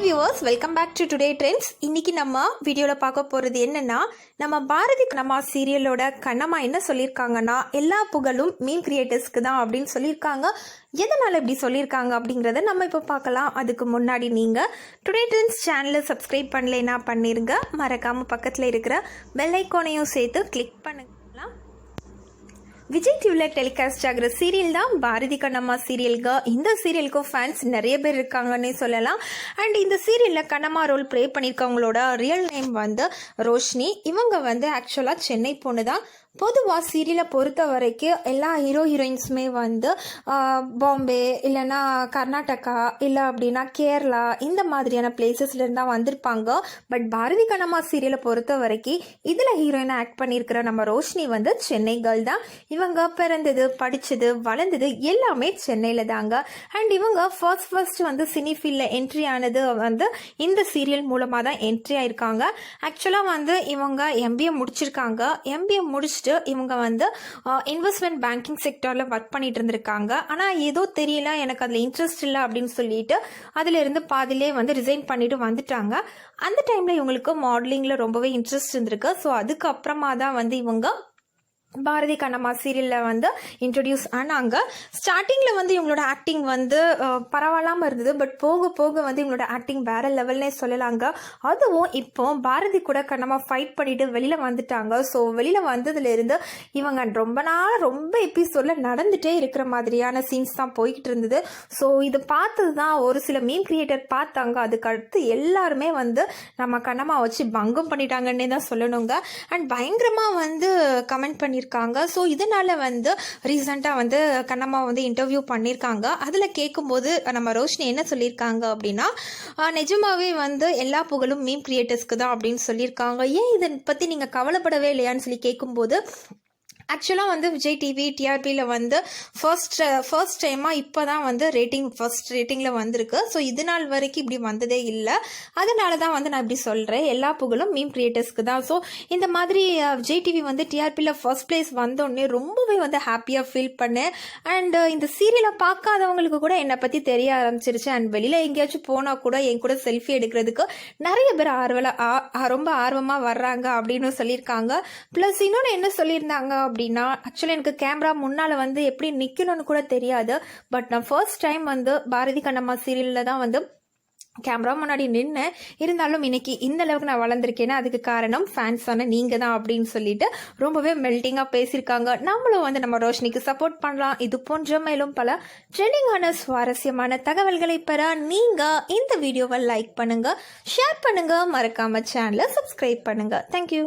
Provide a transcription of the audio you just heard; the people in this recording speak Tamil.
Hi viewers, welcome back to today trends. இன்றைக்கி நம்ம வீடியோவில் பார்க்க போகிறது என்னென்னா, நம்ம பாரதி கண்ணம்மா சீரியலோட கண்ணம்மா என்ன சொல்லியிருக்காங்கன்னா, எல்லா புகழும் மீன் கிரியேட்டர்ஸ்க்கு தான் அப்படின்னு சொல்லியிருக்காங்க. எதனால் இப்படி சொல்லியிருக்காங்க அப்படிங்கிறத நம்ம இப்போ பார்க்கலாம். அதுக்கு முன்னாடி நீங்கள் டுடே ட்ரெண்ட்ஸ் சேனலை சப்ஸ்கிரைப் பண்ணலைன்னா பண்ணிடுங்க. மறக்காமல் பக்கத்தில் இருக்கிற பெல் ஐக்கானையும் சேர்த்து கிளிக் பண்ணுங்க. விஜய் டிவியில் டெலிகாஸ்ட் ஆகிற சீரியல் தான் பாரதி கண்ணம்மா சீரியல்க. இந்த சீரியலுக்கும் ஃபேன்ஸ் நிறைய பேர் இருக்காங்கன்னே சொல்லலாம். அண்ட் இந்த சீரியலில் கண்ணம்மா ரோல் ப்ளே பண்ணியிருக்கவங்களோட ரியல் நேம் வந்து ரோஷினி. இவங்க வந்து ஆக்சுவலாக சென்னை பொண்ணு தான். பொதுவாக சீரியலை பொறுத்த வரைக்கும் எல்லா ஹீரோயின்ஸுமே வந்து பாம்பே இல்லைன்னா கர்நாடகா இல்லை அப்படின்னா கேரளா இந்த மாதிரியான பிளேசஸ்லேருந்து தான் வந்திருப்பாங்க. பட் பாரதி கண்ணம்மா சீரியலை பொறுத்த வரைக்கும் இதில் ஹீரோயினாக ஆக்ட் பண்ணியிருக்கிற நம்ம ரோஷினி வந்து சென்னை கேர்ள் தான். இவங்க பிறந்தது, படித்தது, வளர்ந்தது எல்லாமே சென்னையில் தாங்க. அண்ட் இவங்க ஃபர்ஸ்ட் வந்து சினி ஃபீல்டில் என்ட்ரி ஆனது வந்து இந்த சீரியல் மூலமாக தான் என்ட்ரி ஆயிருக்காங்க. ஆக்சுவலாக வந்து இவங்க எம்பிஏ முடிச்சிருக்காங்க. எம்பிஏ முடிச்சு இவங்க வந்து இன்வெஸ்ட்மெண்ட் பேங்கிங் செக்டரில் ஒர்க் பண்ணிட்டு இருந்திருக்காங்க. ஆனால் ஏதோ தெரியல, எனக்கு அதில் இன்ட்ரெஸ்ட் இல்லை அப்படின்னு சொல்லிட்டு அதில் இருந்து பாதிலே வந்து ரிசைன் பண்ணிட்டு வந்துட்டாங்க. அந்த டைமில் இவங்களுக்கு மாடலிங்கில் ரொம்பவே இன்ட்ரெஸ்ட் இருந்திருக்கு. ஸோ அதுக்கப்புறமா தான் வந்து இவங்க பாரதி கண்ணம்மா சீரியலில் வந்து இன்ட்ரடியூஸ் ஆனாங்க. ஸ்டார்டிங்கில் வந்து இவங்களோட ஆக்டிங் வந்து பரவாயில்லாமல் இருந்தது. பட் போக போக வந்து இவங்களோட ஆக்டிங் வேறு லெவல்னே சொல்லலாங்க. அதுவும் இப்போ பாரதி கூட கண்ணம்மா ஃபைட் பண்ணிட்டு வெளியில் வந்துட்டாங்க. ஸோ வெளியில் வந்ததுலேருந்து இவங்க ரொம்ப எபிசோடில் நடந்துகிட்டே இருக்கிற மாதிரியான சீன்ஸ் தான் போய்கிட்டு இருந்தது. ஸோ இது பார்த்தது தான் ஒரு சில மீம் கிரியேட்டர் பார்த்தாங்க. அதுக்கடுத்து எல்லாருமே வந்து நம்ம கண்ணம்மா வச்சு பங்கம் பண்ணிட்டாங்கன்னே தான் சொல்லணுங்க. அண்ட் பயங்கரமாக வந்து கமெண்ட் பண்ணி இருக்காங்க. ஸோ இதனால வந்து ரீசெண்டாக வந்து கண்ணம்மா வந்து இன்டர்வியூ பண்ணியிருக்காங்க. அதில் கேட்கும்போது நம்ம ரோஷினி என்ன சொல்லியிருக்காங்க அப்படின்னா, நிஜமாவே வந்து எல்லா புகழும் மீம் கிரியேட்டர்ஸ்க்கு தான் அப்படின்னு சொல்லியிருக்காங்க. ஏன் இதை பற்றி நீங்கள் கவலைப்படவே இல்லையான்னு சொல்லி கேட்கும்போது, ஆக்சுவலாக வந்து விஜய் டிவி டிஆர்பியில் வந்து ஃபர்ஸ்ட் டைமாக இப்போ தான் வந்து ஃபர்ஸ்ட் ரேட்டிங்கில் வந்திருக்கு. ஸோ இது நாள் வரைக்கும் இப்படி வந்ததே இல்லை. அதனால தான் வந்து நான் இப்படி சொல்கிறேன், எல்லா புகழும் மீம் கிரியேட்டர்ஸ்க்கு தான். ஸோ இந்த மாதிரி விஜய் டிவி வந்து டிஆர்பியில் ஃபர்ஸ்ட் பிளேஸ் வந்தோடனே ரொம்பவே வந்து ஹாப்பியாக ஃபீல் பண்ணேன். அண்ட் இந்த சீரியலை பார்க்காதவங்களுக்கு கூட என்னை பற்றி தெரிய ஆரம்பிச்சிருச்சு. அண்ட் வெளியில் எங்கேயாச்சும் போனால் கூட என் கூட செல்ஃபி எடுக்கிறதுக்கு நிறைய பேர் ரொம்ப ஆர்வமாக வர்றாங்க அப்படின்னு சொல்லியிருக்காங்க. ப்ளஸ் இன்னொன்று என்ன சொல்லியிருந்தாங்க அப்படின்னா, ஆக்சுவலி எனக்கு கேமரா முன்னால் வந்து எப்படி நிற்கணும்னு கூட தெரியாது. பட் நான் ஃபர்ஸ்ட் டைம் வந்து பாரதி கண்ணம்மா சீரியலில் தான் வந்து கேமரா முன்னாடி நின்று, இருந்தாலும் இன்னைக்கு இந்த அளவுக்கு நான் வளர்ந்துருக்கேன்னா அதுக்கு காரணம் ஃபேன்ஸான நீங்கள் தான் அப்படின்னு சொல்லிட்டு ரொம்பவே மெல்டிங்காக பேசியிருக்காங்க. நம்மளும் வந்து நம்ம ரோஷினிக்கு சப்போர்ட் பண்ணலாம். இது போன்ற மேலும் பல ட்ரெண்டிங்கான சுவாரஸ்யமான தகவல்களை பெற நீங்கள் இந்த வீடியோவை லைக் பண்ணுங்கள், ஷேர் பண்ணுங்கள், மறக்காம சேனலை சப்ஸ்கிரைப் பண்ணுங்கள். தேங்க்யூ.